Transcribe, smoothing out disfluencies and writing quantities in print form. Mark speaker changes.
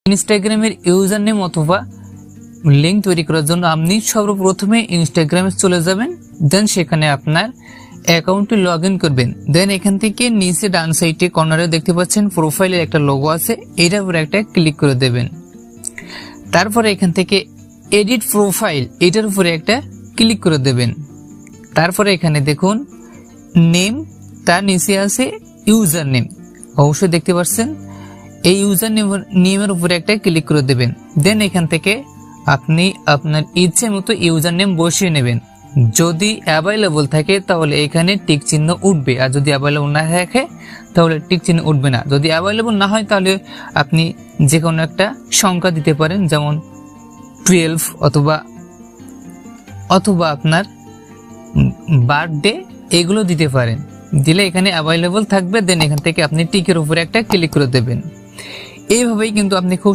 Speaker 1: ইনস্টাগ্রামের user name অথবা link তৈরি করার জন্য আপনি সর্বপ্রথমে ইনস্টাগ্রামে চলে যাবেন, দেন সেখানে আপনার অ্যাকাউন্টে লগ ইন করবেন। দেন এখান থেকে নিচে ডান সাইডে কর্নারে দেখতে পাচ্ছেন প্রোফাইলের একটা লোগো আছে, এটার উপরে একটা ক্লিক করে দেবেন। তারপরে এখান থেকে এডিট প্রোফাইল, এটার উপরে একটা ক্লিক করে দেবেন। তারপরে এখানে দেখুন নেম, তার নিচে আছে ইউজার নেম, অবশ্যই দেখতে পাচ্ছেন। এই ইউজার নেমের উপরে একটা ক্লিক করে দেবেন। দেন এখান থেকে আপনি আপনার ইচ্ছে মতো ইউজার নেম বসিয়ে নেবেন। যদি অ্যাভেলেবল থাকে তাহলে এখানে টিক চিহ্ন উঠবে, আর যদি অ্যাভেলেবল না থাকে তাহলে টিক চিহ্ন উঠবে না। যদি অ্যাভেলেবল না হয় তাহলে আপনি যে কোনো একটা সংখ্যা দিতে পারেন, যেমন 12 অথবা আপনার বার্থডে, এগুলো দিতে পারেন। দিলে এখানে অ্যাভেলেবল থাকবে। দেন এখান থেকে আপনি টিকের উপরে একটা ক্লিক করে দেবেন। এইভাবেই কিন্তু আপনি খুব